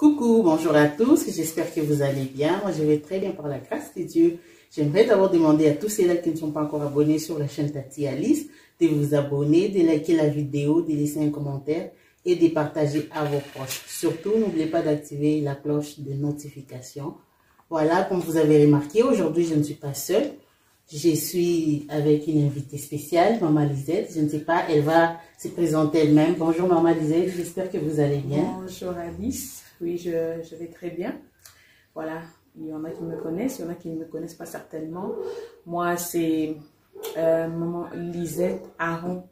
Coucou, bonjour à tous, j'espère que vous allez bien. Moi, je vais très bien par la grâce de Dieu. J'aimerais d'abord demander à tous ceux-là qui ne sont pas encore abonnés sur la chaîne Tati Alice de vous abonner, de liker la vidéo, de laisser un commentaire et de partager à vos proches. Surtout, n'oubliez pas d'activer la cloche de notification. Voilà, comme vous avez remarqué, aujourd'hui, je ne suis pas seule. Je suis avec une invitée spéciale, Maman Lisette. Je ne sais pas, elle va se présenter elle-même. Bonjour Maman Lisette, j'espère que vous allez bien. Bonjour Alice, oui, je vais très bien. Voilà, il y en a qui me connaissent, il y en a qui ne me connaissent pas certainement. Moi, c'est Maman Lisette Aron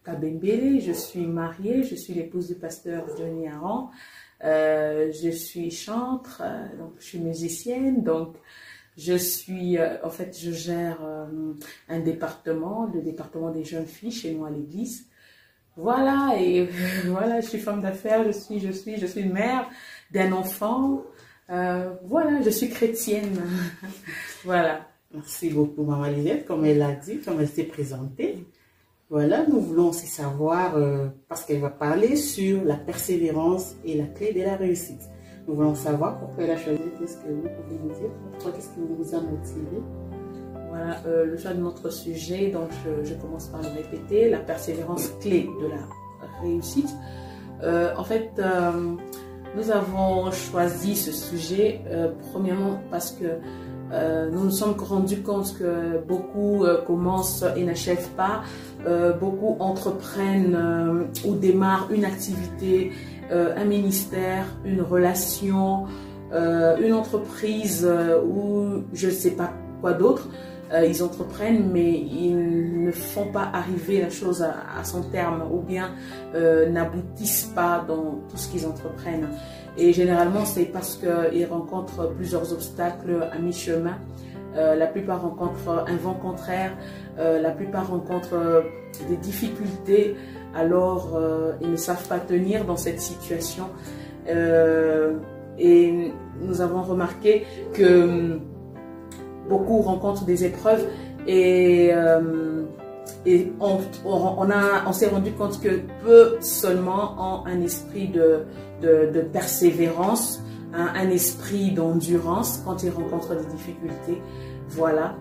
Kabembele. Je suis mariée, je suis l'épouse du pasteur Johnny Aron. Je suis chantre, donc je suis musicienne, donc je suis, en fait, je gère un département, le département des jeunes filles chez moi à l'église. Voilà, et voilà, je suis femme d'affaires, je suis mère d'un enfant. Voilà, je suis chrétienne. Voilà. Merci beaucoup Maman Lisette, comme elle l'a dit, comme elle s'est présentée. Voilà, nous voulons aussi savoir, parce qu'elle va parler sur la persévérance et la clé de la réussite. Nous voulons savoir pourquoi elle a choisi, qu'est-ce que vous pouvez nous dire, qu'est-ce qui vous a motivé. Voilà, le choix de notre sujet, donc je commence par le répéter, la persévérance clé de la réussite. En fait, nous avons choisi ce sujet, premièrement parce que nous nous sommes rendus compte que beaucoup commencent et n'achèvent pas, beaucoup entreprennent ou démarrent une activité, un ministère, une relation, une entreprise ou je ne sais pas quoi d'autre. Ils entreprennent mais ils ne font pas arriver la chose à son terme ou bien n'aboutissent pas dans tout ce qu'ils entreprennent. Et généralement c'est parce qu'ils rencontrent plusieurs obstacles à mi-chemin. La plupart rencontrent un vent contraire, la plupart rencontrent des difficultés, alors ils ne savent pas tenir dans cette situation. Et nous avons remarqué que beaucoup rencontrent des épreuves et on s'est rendu compte que peu seulement ont un esprit de persévérance, un esprit d'endurance quand ils rencontrent des difficultés. Voilà,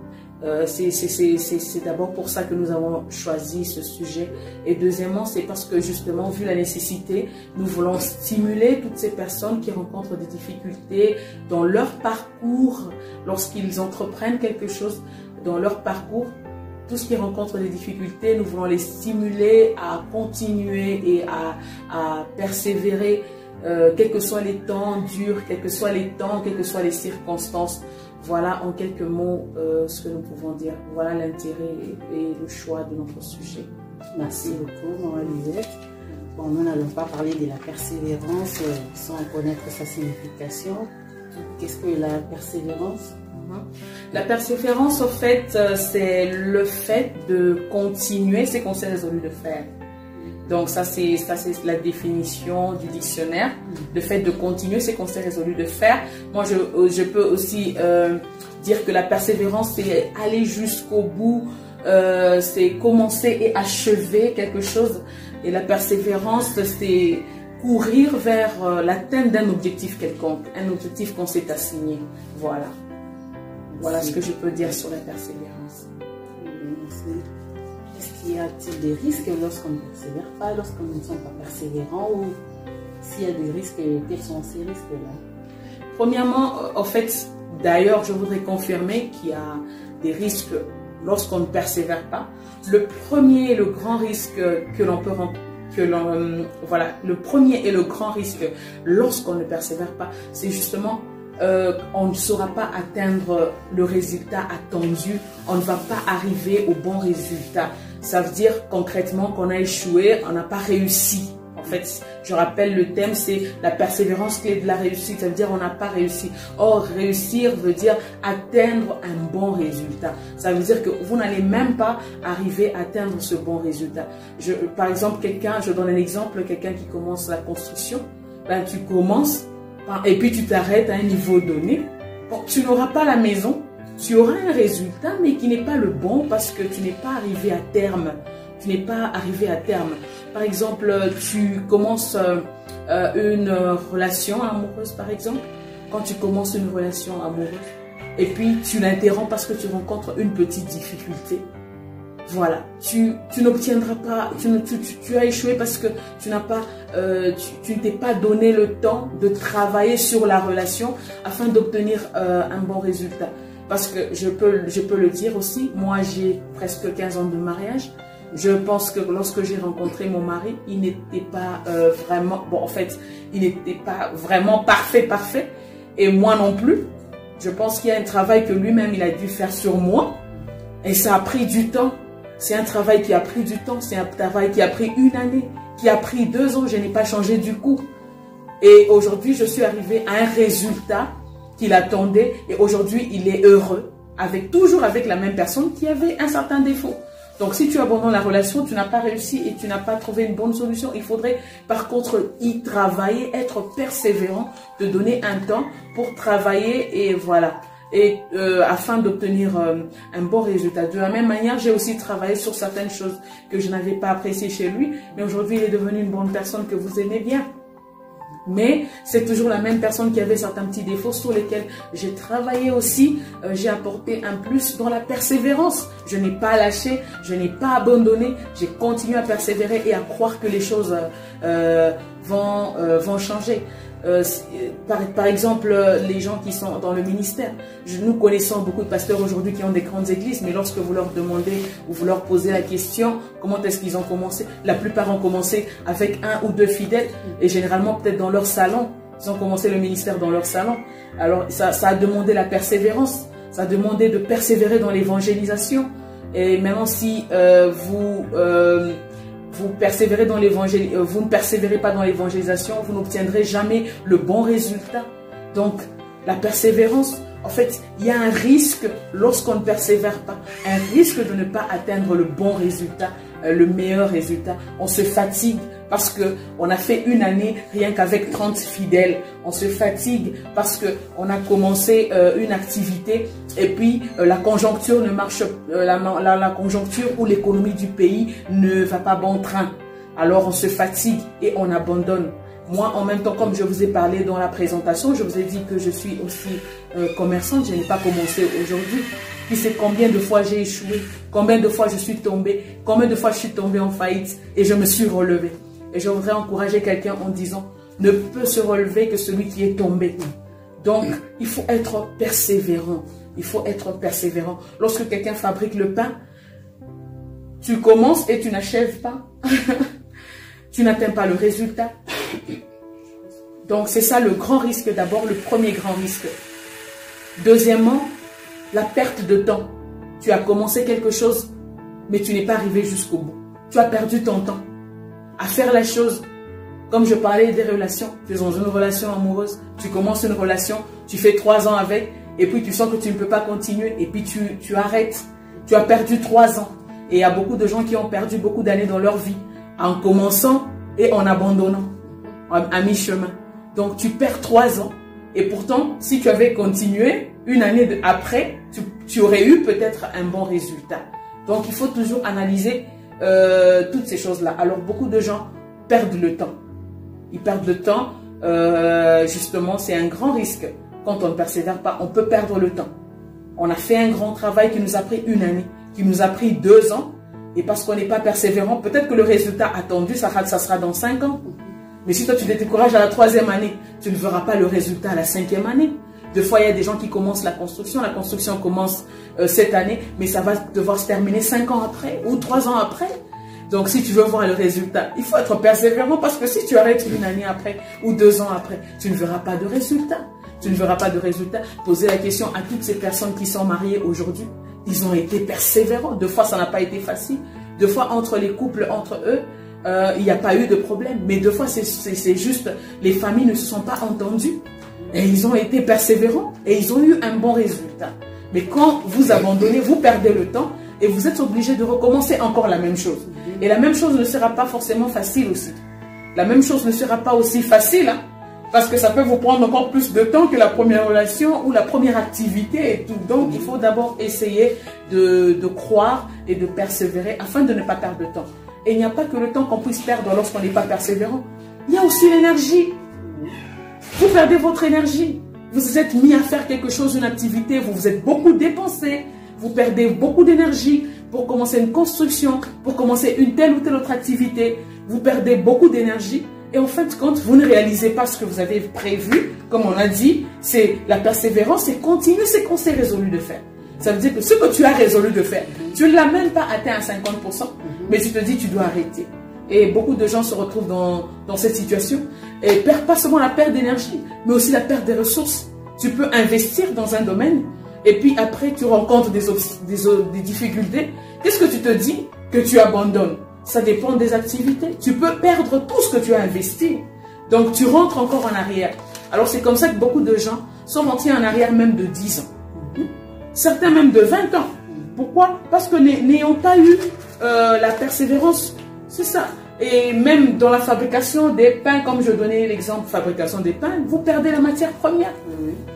c'est d'abord pour ça que nous avons choisi ce sujet. Et deuxièmement, c'est parce que justement, vu la nécessité, nous voulons stimuler toutes ces personnes qui rencontrent des difficultés dans leur parcours, lorsqu'ils entreprennent quelque chose dans leur parcours. Tous ceux qui rencontrent des difficultés, nous voulons les stimuler à continuer et à persévérer, quels que soient les temps durs, quels que soient les temps, quelles que soient les circonstances. Voilà en quelques mots ce que nous pouvons dire. Voilà l'intérêt et le choix de notre sujet. Merci beaucoup Maman Lisette. Bon, nous n'allons pas parler de la persévérance sans connaître sa signification. Qu'est-ce que la persévérance? La persévérance, au fait, c'est le fait de continuer ce qu'on s'est résolu de faire. Donc ça c'est la définition du dictionnaire, le fait de continuer ce qu'on s'est résolu de faire. Moi je peux aussi dire que la persévérance c'est aller jusqu'au bout, c'est commencer et achever quelque chose. Et la persévérance c'est courir vers l'atteinte d'un objectif quelconque, un objectif qu'on s'est assigné. Voilà. Voilà ce que je peux dire sur la persévérance. Merci. Est-ce qu'il y a-t-il des risques lorsqu'on ne persévère pas, lorsqu'on ne sommes pas persévérants, ou s'il y a des risques, quels sont ces risques-là? Premièrement, en fait, d'ailleurs, je voudrais confirmer qu'il y a des risques lorsqu'on ne persévère pas. Le premier et le grand risque que l'on peut rencontrer, voilà, le premier et le grand risque lorsqu'on ne persévère pas, c'est justement on ne saura pas atteindre le résultat attendu, on ne va pas arriver au bon résultat. Ça veut dire concrètement qu'on a échoué, on n'a pas réussi. En fait, je rappelle le thème, c'est la persévérance clé de la réussite. Ça veut dire on n'a pas réussi. Or, réussir veut dire atteindre un bon résultat. Ça veut dire que vous n'allez même pas arriver à atteindre ce bon résultat. Par exemple, je donne un exemple, quelqu'un qui commence la construction, ben, tu commences et puis tu t'arrêtes à un niveau donné. Bon, tu n'auras pas la maison, tu auras un résultat, mais qui n'est pas le bon parce que tu n'es pas arrivé à terme. Tu n'es pas arrivé à terme. Par exemple, tu commences une relation amoureuse par exemple, quand tu commences une relation amoureuse et puis tu l'interromps parce que tu rencontres une petite difficulté, voilà, tu n'obtiendras pas, tu as échoué parce que tu n'as pas, tu ne t'es pas donné le temps de travailler sur la relation afin d'obtenir un bon résultat. Parce que je peux le dire aussi, moi j'ai presque 15 ans de mariage. Je pense que lorsque j'ai rencontré mon mari, il n'était pas vraiment, bon en fait, il n'était pas vraiment parfait. Et moi non plus. Je pense qu'il y a un travail que lui-même il a dû faire sur moi. Et ça a pris du temps. C'est un travail qui a pris du temps. C'est un travail qui a pris 1 année, qui a pris 2 ans. Je n'ai pas changé du coup. Et aujourd'hui, je suis arrivée à un résultat qu'il attendait. Et aujourd'hui, il est heureux. Toujours avec la même personne qui avait un certain défaut. Donc, si tu abandonnes la relation, tu n'as pas réussi et tu n'as pas trouvé une bonne solution. Il faudrait, par contre, y travailler, être persévérant, te donner un temps pour travailler et voilà. Et afin d'obtenir un bon résultat. De la même manière, j'ai aussi travaillé sur certaines choses que je n'avais pas appréciées chez lui. Mais aujourd'hui, il est devenu une bonne personne que vous aimez bien. Mais c'est toujours la même personne qui avait certains petits défauts sur lesquels j'ai travaillé aussi. J'ai apporté un plus dans la persévérance. Je n'ai pas lâché, je n'ai pas abandonné. J'ai continué à persévérer et à croire que les choses vont changer. Par exemple, les gens qui sont dans le ministère. Nous connaissons beaucoup de pasteurs aujourd'hui qui ont des grandes églises, mais lorsque vous leur demandez ou vous leur posez la question, comment est-ce qu'ils ont commencé? La plupart ont commencé avec 1 ou 2 fidèles et généralement peut-être dans leur salon. Ils ont commencé le ministère dans leur salon. Alors ça a demandé la persévérance, ça a demandé de persévérer dans l'évangélisation. Et maintenant si vous persévérez dans l'évangile, vous ne persévérez pas dans l'évangélisation, vous n'obtiendrez jamais le bon résultat. Donc, la persévérance, en fait, il y a un risque lorsqu'on ne persévère pas, un risque de ne pas atteindre le bon résultat, le meilleur résultat. On se fatigue parce qu'on a fait 1 année rien qu'avec 30 fidèles. On se fatigue parce qu'on a commencé une activité et puis la conjoncture ne marche, la conjoncture ou l'économie du pays ne va pas bon train. Alors on se fatigue et on abandonne. Moi, en même temps, comme je vous ai parlé dans la présentation, je vous ai dit que je suis aussi commerçante. Je n'ai pas commencé aujourd'hui. Qui sait combien de fois j'ai échoué, combien de fois je suis tombée, combien de fois je suis tombée en faillite et je me suis relevée. Et je voudrais encourager quelqu'un en disant, ne peut se relever que celui qui est tombé. Donc, il faut être persévérant. Il faut être persévérant. Lorsque quelqu'un fabrique le pain, tu commences et tu n'achèves pas. Tu n'atteins pas le résultat. Donc, c'est ça le grand risque d'abord, le premier grand risque. Deuxièmement, la perte de temps. Tu as commencé quelque chose, mais tu n'es pas arrivé jusqu'au bout. Tu as perdu ton temps à faire la chose. Comme je parlais des relations, faisons une relation amoureuse. Tu commences une relation, tu fais 3 ans avec, et puis tu sens que tu ne peux pas continuer, et puis tu arrêtes. Tu as perdu 3 ans. Et il y a beaucoup de gens qui ont perdu beaucoup d'années dans leur vie, en commençant et en abandonnant, à mi-chemin. Donc tu perds 3 ans. Et pourtant, si tu avais continué, 1 année après, tu aurais eu peut-être un bon résultat. Donc, il faut toujours analyser toutes ces choses-là. Alors, beaucoup de gens perdent le temps. Ils perdent le temps. Justement, c'est un grand risque. Quand on ne persévère pas, on peut perdre le temps. On a fait un grand travail qui nous a pris 1 année, qui nous a pris 2 ans. Et parce qu'on n'est pas persévérant, peut-être que le résultat attendu, ça sera dans 5 ans. Mais si toi, tu te décourages à la 3e année, tu ne verras pas le résultat à la 5e année. Des fois, il y a des gens qui commencent la construction. La construction commence cette année, mais ça va devoir se terminer 5 ans après ou 3 ans après. Donc, si tu veux voir le résultat, il faut être persévérant parce que si tu arrêtes 1 année après ou 2 ans après, tu ne verras pas de résultat. Tu ne verras pas de résultat. Posez la question à toutes ces personnes qui sont mariées aujourd'hui. Ils ont été persévérants. Des fois, ça n'a pas été facile. Des fois, entre les couples, entre eux, il n'y a pas eu de problème. Mais des fois, c'est juste, les familles ne se sont pas entendues. Et ils ont été persévérants et ils ont eu un bon résultat. Mais quand vous abandonnez, vous perdez le temps et vous êtes obligé de recommencer encore la même chose. Et la même chose ne sera pas forcément facile aussi. La même chose ne sera pas aussi facile, hein, parce que ça peut vous prendre encore plus de temps que la première relation ou la première activité et tout. Donc, il faut d'abord essayer de croire et de persévérer afin de ne pas perdre de temps. Et il n'y a pas que le temps qu'on puisse perdre lorsqu'on n'est pas persévérant. il y a aussi l'énergie. Vous perdez votre énergie. Vous vous êtes mis à faire quelque chose, une activité, vous vous êtes beaucoup dépensé, vous perdez beaucoup d'énergie pour commencer une construction, pour commencer une telle ou telle autre activité. Vous perdez beaucoup d'énergie et en fin de compte, vous ne réalisez pas ce que vous avez prévu. Comme on a dit, c'est la persévérance, c'est continuer ce qu'on s'est résolu de faire. Ça veut dire que ce que tu as résolu de faire, tu ne l'as même pas atteint à 50%, mais tu te dis tu dois arrêter. Et beaucoup de gens se retrouvent dans cette situation et perdent pas seulement la perte d'énergie, mais aussi la perte des ressources. Tu peux investir dans un domaine et puis après tu rencontres des difficultés. Qu'est-ce que tu te dis? Que tu abandonnes. Ça dépend des activités. Tu peux perdre tout ce que tu as investi. Donc tu rentres encore en arrière. Alors c'est comme ça que beaucoup de gens sont rentrés en arrière même de 10 ans. Certains même de 20 ans. Pourquoi? Parce que n'ayant pas eu la persévérance, c'est ça. Et même dans la fabrication des pains, comme je donnais l'exemple, fabrication des pains, vous perdez la matière première.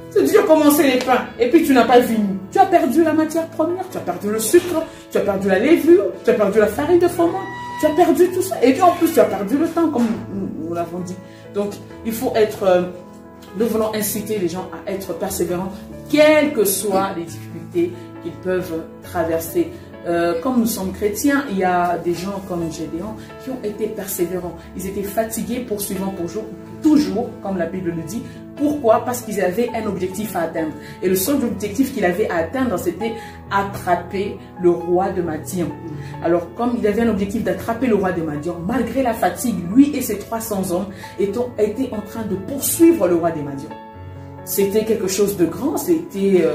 C'est tu as commencé les pains et puis tu n'as pas fini. Tu as perdu la matière première, tu as perdu le sucre, tu as perdu la levure, tu as perdu la farine de froment, tu as perdu tout ça. Et puis en plus, tu as perdu le temps, comme nous l'avons dit. Donc, il faut être... nous voulons inciter les gens à être persévérants, quelles que soient les difficultés qu'ils peuvent traverser. Comme nous sommes chrétiens, il y a des gens comme Gédéon qui ont été persévérants. Ils étaient fatigués, poursuivant toujours, comme la Bible le dit. Pourquoi? Parce qu'ils avaient un objectif à atteindre. Et le seul objectif qu'il avait à atteindre, c'était attraper le roi de Madian. Alors, comme il avait un objectif d'attraper le roi de Madian, malgré la fatigue, lui et ses 300 hommes étaient en train de poursuivre le roi de Madian. C'était quelque chose de grand, c'était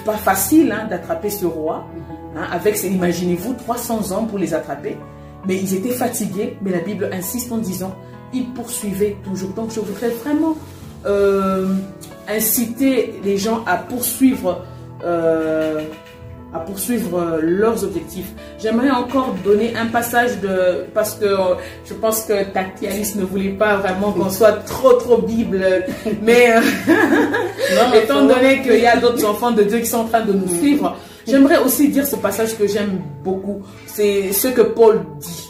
pas facile d'attraper ce roi. Avec, imaginez-vous, 300 hommes pour les attraper. Mais ils étaient fatigués, mais la Bible insiste en disant, ils poursuivaient toujours. Donc je voudrais vraiment inciter les gens à poursuivre leurs objectifs. J'aimerais encore donner un passage parce que je pense que Tati Alice ne voulait pas vraiment qu'on soit trop Bible, mais étant donné qu'il y a d'autres enfants de Dieu qui sont en train de nous suivre, j'aimerais aussi dire ce passage que j'aime beaucoup. C'est ce que Paul dit.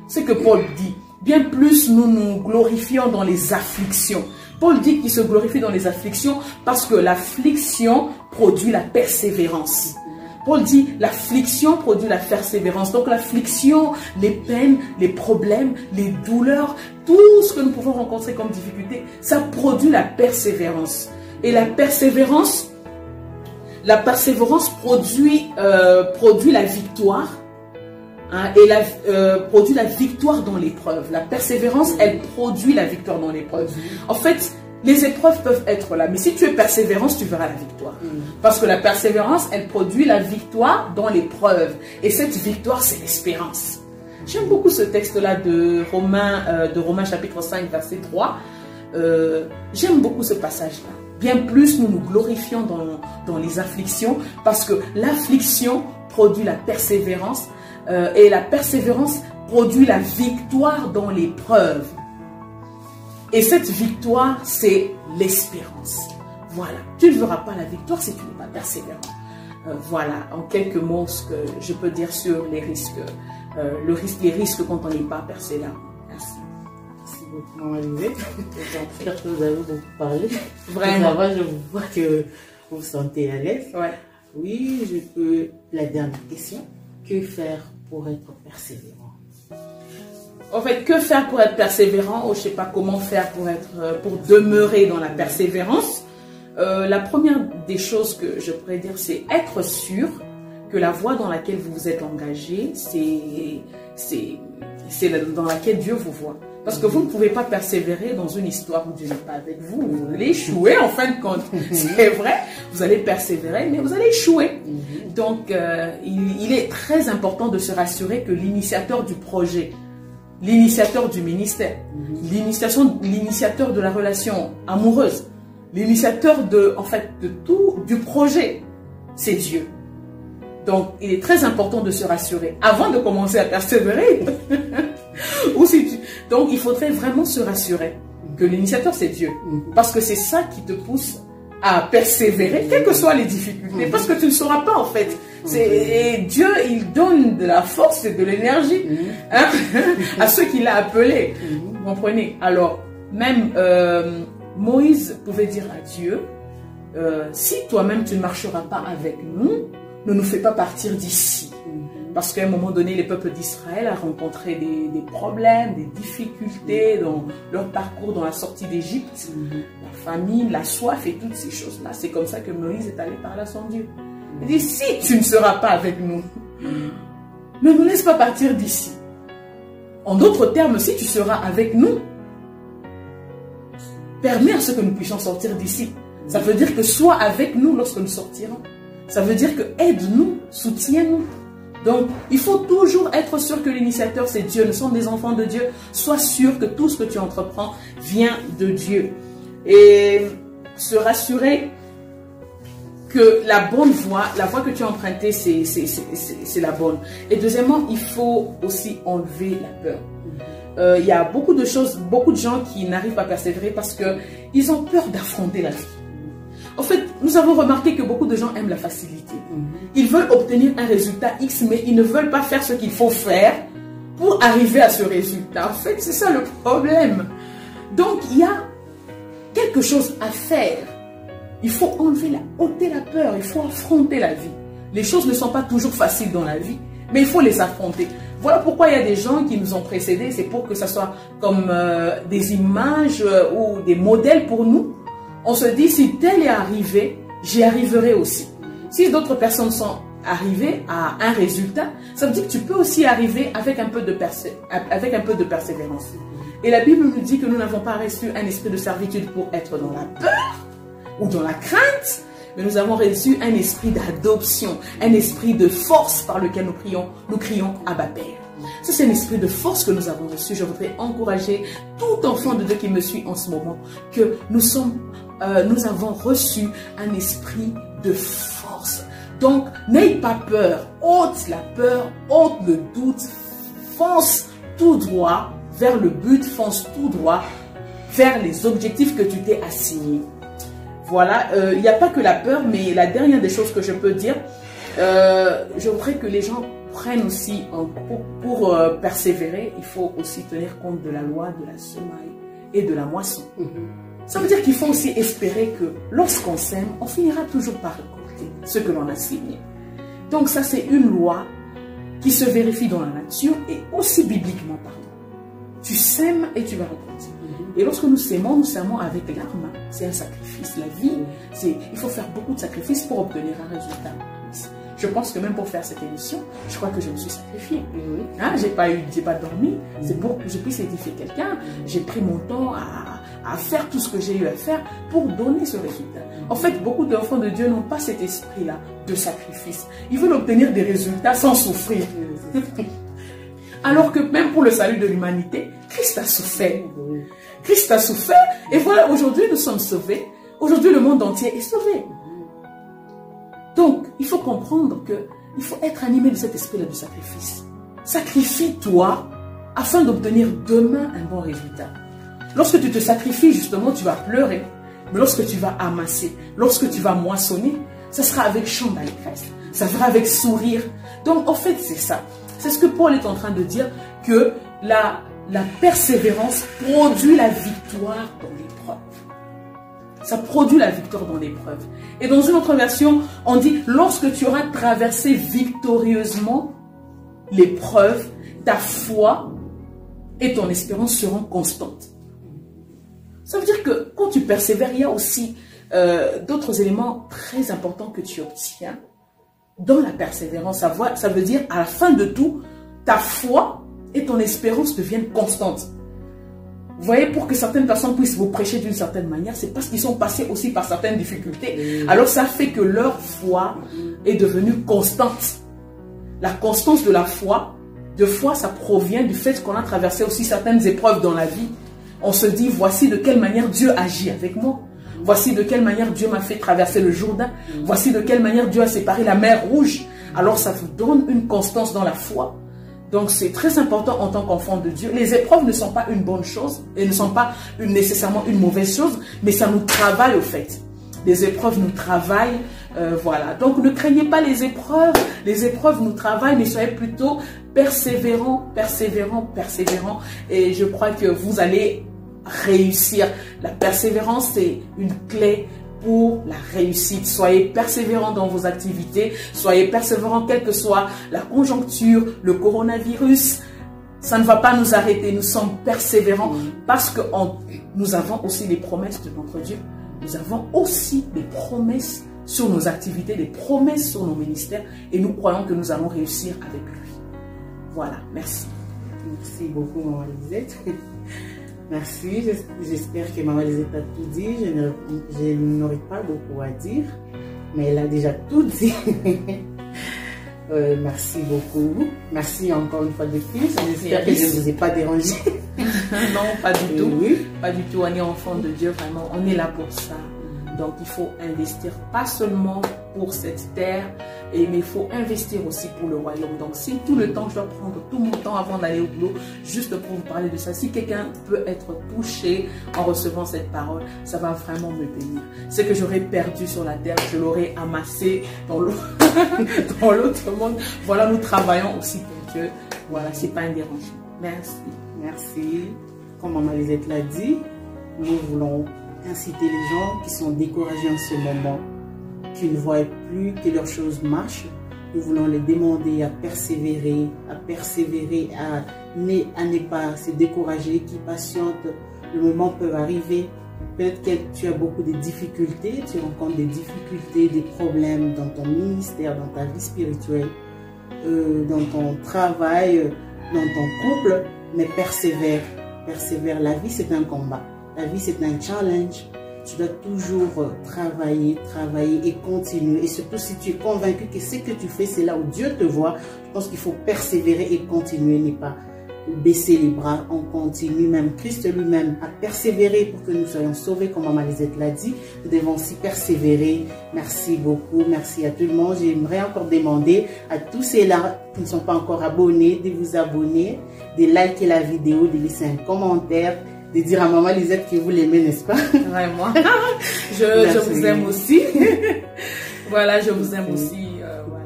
Ce que Paul dit. Bien plus nous nous glorifions dans les afflictions. Paul dit qu'il se glorifie dans les afflictions parce que l'affliction produit la persévérance. Paul dit l'affliction produit la persévérance. Donc l'affliction, les peines, les problèmes, les douleurs, tout ce que nous pouvons rencontrer comme difficulté, ça produit la persévérance. Et la persévérance produit la victoire. Produit la victoire dans l'épreuve. La persévérance, elle produit la victoire dans l'épreuve. En fait, les épreuves peuvent être là, mais si tu es persévérant, tu verras la victoire. Parce que la persévérance, elle produit la victoire dans l'épreuve. Et cette victoire, c'est l'espérance. J'aime beaucoup ce texte-là de Romains chapitre 5, verset 3. J'aime beaucoup ce passage-là. Bien plus, nous nous glorifions dans les afflictions, parce que l'affliction produit la persévérance. Et la persévérance produit la victoire dans l'épreuve. Et cette victoire, c'est l'espérance. Voilà. Tu ne verras pas la victoire si tu n'es pas persévérant. Voilà, en quelques mots, ce que je peux dire sur les risques. Les risques quand on n'est pas persévérant. Merci. Merci beaucoup, Maman Lisette. J'espère que vous avez beaucoup parlé. Vraiment. Ça va, je vois que vous vous sentez à l'aise. Ouais. Oui, je peux. La dernière question. Que faire pour être persévérant? En fait, que faire pour être persévérant, ou je ne sais pas comment faire pour demeurer dans la persévérance. La première des choses que je pourrais dire, c'est être sûr que la voie dans laquelle vous vous êtes engagé, c'est dans laquelle Dieu vous voit. Parce que vous ne pouvez pas persévérer dans une histoire où Dieu n'est pas avec vous. Vous allez échouer en fin de compte. C'est vrai, vous allez persévérer, mais vous allez échouer. Donc, il est très important de se rassurer que l'initiateur du projet, l'initiateur du ministère, l'initiateur de la relation amoureuse, l'initiateur de tout du projet, c'est Dieu. Donc, il est très important de se rassurer avant de commencer à persévérer. Donc, il faudrait vraiment se rassurer que l'initiateur, c'est Dieu. Parce que c'est ça qui te pousse à persévérer, quelles que soient les difficultés, parce que tu ne sauras pas en fait. Et Dieu, il donne de la force et de l'énergie hein, à ceux qu'il a appelés. Vous comprenez? Alors, même Moïse pouvait dire à Dieu, si toi-même tu ne marcheras pas avec nous, ne nous fais pas partir d'ici. Parce qu'à un moment donné, les peuples d'Israël ont rencontré des problèmes, des difficultés dans leur parcours dans la sortie d'Égypte, la famine, la soif et toutes ces choses-là. C'est comme ça que Moïse est allé parler à son Dieu. Il dit, si tu ne seras pas avec nous, ne nous laisse pas partir d'ici. En d'autres termes, si tu seras avec nous, permets à ce que nous puissions sortir d'ici. Ça veut dire que sois avec nous lorsque nous sortirons. Ça veut dire que aide-nous, soutiens-nous. Donc, il faut toujours être sûr que l'initiateur, c'est Dieu. Nous sommes des enfants de Dieu. Sois sûr que tout ce que tu entreprends vient de Dieu. Et se rassurer que la bonne voie, la voie que tu as empruntée, c'est la bonne. Et deuxièmement, il faut aussi enlever la peur. Il y a beaucoup de choses, beaucoup de gens qui n'arrivent pas à persévérer parce qu'ils ont peur d'affronter la vie. En fait, nous avons remarqué que beaucoup de gens aiment la facilité. Ils veulent obtenir un résultat X, mais ils ne veulent pas faire ce qu'il faut faire pour arriver à ce résultat. En fait, c'est ça le problème. Donc, il y a quelque chose à faire. Il faut ôter la peur, il faut affronter la vie. Les choses ne sont pas toujours faciles dans la vie, mais il faut les affronter. Voilà pourquoi il y a des gens qui nous ont précédés, c'est pour que ça soit comme des images ou des modèles pour nous. On se dit, si tel est arrivé, j'y arriverai aussi. Si d'autres personnes sont arrivées à un résultat, ça veut dire que tu peux aussi arriver avec un peu de persévérance. Et la Bible nous dit que nous n'avons pas reçu un esprit de servitude pour être dans la peur ou dans la crainte, mais nous avons reçu un esprit d'adoption, un esprit de force par lequel nous crions Abba Père. Ça, c'est un esprit de force que nous avons reçu. Je voudrais encourager tout enfant de Dieu qui me suit en ce moment, que nous avons reçu un esprit de force. Donc, n'aie pas peur, ôte la peur, ôte le doute, fonce tout droit vers le but, fonce tout droit vers les objectifs que tu t'es assignés. Voilà, il n'y a pas que la peur, mais la dernière des choses que je peux dire, je voudrais que les gens prennent aussi, pour persévérer, il faut aussi tenir compte de la loi de la semaille et de la moisson. Ça veut dire qu'il faut aussi espérer que lorsqu'on sème, on finira toujours par récolter ce que l'on a semé. Donc ça, c'est une loi qui se vérifie dans la nature et aussi bibliquement parlant. Tu sèmes et tu vas récolter. Et lorsque nous sèmons avec l'arme. C'est un sacrifice. La vie, il faut faire beaucoup de sacrifices pour obtenir un résultat. Je pense que même pour faire cette émission, je crois que je me suis sacrifiée. Hein? J'ai pas dormi. C'est pour que je puisse édifier quelqu'un. J'ai pris mon temps à faire tout ce que j'ai eu à faire pour donner ce résultat. En fait, beaucoup d'enfants de Dieu n'ont pas cet esprit-là de sacrifice. Ils veulent obtenir des résultats sans souffrir. Alors que même pour le salut de l'humanité, Christ a souffert. Christ a souffert. Et voilà, aujourd'hui, nous sommes sauvés. Aujourd'hui, le monde entier est sauvé. Donc, il faut comprendre qu'il faut être animé de cet esprit-là de sacrifice. Sacrifie-toi afin d'obtenir demain un bon résultat. Lorsque tu te sacrifies, justement, tu vas pleurer. Mais lorsque tu vas amasser, lorsque tu vas moissonner, ça sera avec chant d'allégresse. Ça sera avec sourire. Donc, en fait, c'est ça. C'est ce que Paul est en train de dire, que la persévérance produit la victoire dans l'épreuve. Ça produit la victoire dans l'épreuve. Et dans une autre version, on dit, lorsque tu auras traversé victorieusement l'épreuve, ta foi et ton espérance seront constantes. Ça veut dire que quand tu persévères, il y a aussi d'autres éléments très importants que tu obtiens dans la persévérance. Ça veut dire, à la fin de tout, ta foi et ton espérance deviennent constantes. Vous voyez, pour que certaines personnes puissent vous prêcher d'une certaine manière, c'est parce qu'ils sont passés aussi par certaines difficultés. Alors ça fait que leur foi est devenue constante. La constance de la foi, ça provient du fait qu'on a traversé aussi certaines épreuves dans la vie. On se dit, voici de quelle manière Dieu agit avec moi. Voici de quelle manière Dieu m'a fait traverser le Jourdain. Voici de quelle manière Dieu a séparé la mer Rouge. Alors ça vous donne une constance dans la foi. Donc c'est très important en tant qu'enfant de Dieu. Les épreuves ne sont pas une bonne chose et ne sont pas nécessairement une mauvaise chose, mais ça nous travaille au fait. les épreuves nous travaillent. Voilà, donc ne craignez pas les épreuves nous travaillent, mais soyez plutôt persévérants, et je crois que vous allez réussir. La persévérance, c'est une clé pour la réussite. Soyez persévérants dans vos activités, soyez persévérants quelle que soit la conjoncture, le coronavirus. Ça ne va pas nous arrêter, nous sommes persévérants parce que nous avons aussi les promesses de notre Dieu. Nous avons aussi des promesses sur nos activités, des promesses sur nos ministères, et nous croyons que nous allons réussir avec lui. Voilà, merci. Merci beaucoup, Maman Lisette. Merci, j'espère que Maman Lisette a tout dit. Je n'aurai pas beaucoup à dire, mais elle a déjà tout dit. Merci beaucoup. Merci encore une fois de plus. J'espère que je ne vous ai pas dérangé. Non, pas du tout. Oui. Pas du tout. On est enfant de Dieu, vraiment. On est là pour ça. Donc, il faut investir pas seulement pour cette terre, mais il faut investir aussi pour le royaume. Donc, si tout le temps, je dois prendre tout mon temps avant d'aller au boulot, juste pour vous parler de ça, si quelqu'un peut être touché en recevant cette parole, ça va vraiment me bénir. Ce que j'aurais perdu sur la terre, je l'aurais amassé dans l'autre monde. Voilà, nous travaillons aussi pour Dieu. Voilà, c'est pas un dérangement. Merci. Merci. Comme Maman Lisette l'a dit, nous voulons inciter les gens qui sont découragés en ce moment, qui ne voient plus que leurs choses marchent. Nous voulons les demander à persévérer, à ne pas se décourager, qui patientent. Le moment peut arriver. Peut-être que tu as beaucoup de difficultés, tu rencontres des difficultés, des problèmes dans ton ministère, dans ta vie spirituelle, dans ton travail, dans ton couple, mais persévère. Persévère. La vie, c'est un combat. La vie, c'est un challenge. Tu dois toujours travailler et continuer. Et surtout, si tu es convaincu que ce que tu fais, c'est là où Dieu te voit, je pense qu'il faut persévérer et continuer, ne pas baisser les bras. On continue, même Christ lui-même a persévéré pour que nous soyons sauvés, comme Maman Lisette l'a dit. Nous devons aussi persévérer. Merci beaucoup. Merci à tout le monde. J'aimerais encore demander à tous ceux-là qui ne sont pas encore abonnés de vous abonner, de liker la vidéo, de laisser un commentaire, de dire à Maman Lisette que vous l'aimez, n'est-ce pas? Vraiment. Je vous aime aussi. Voilà, je vous aime aussi. Voilà.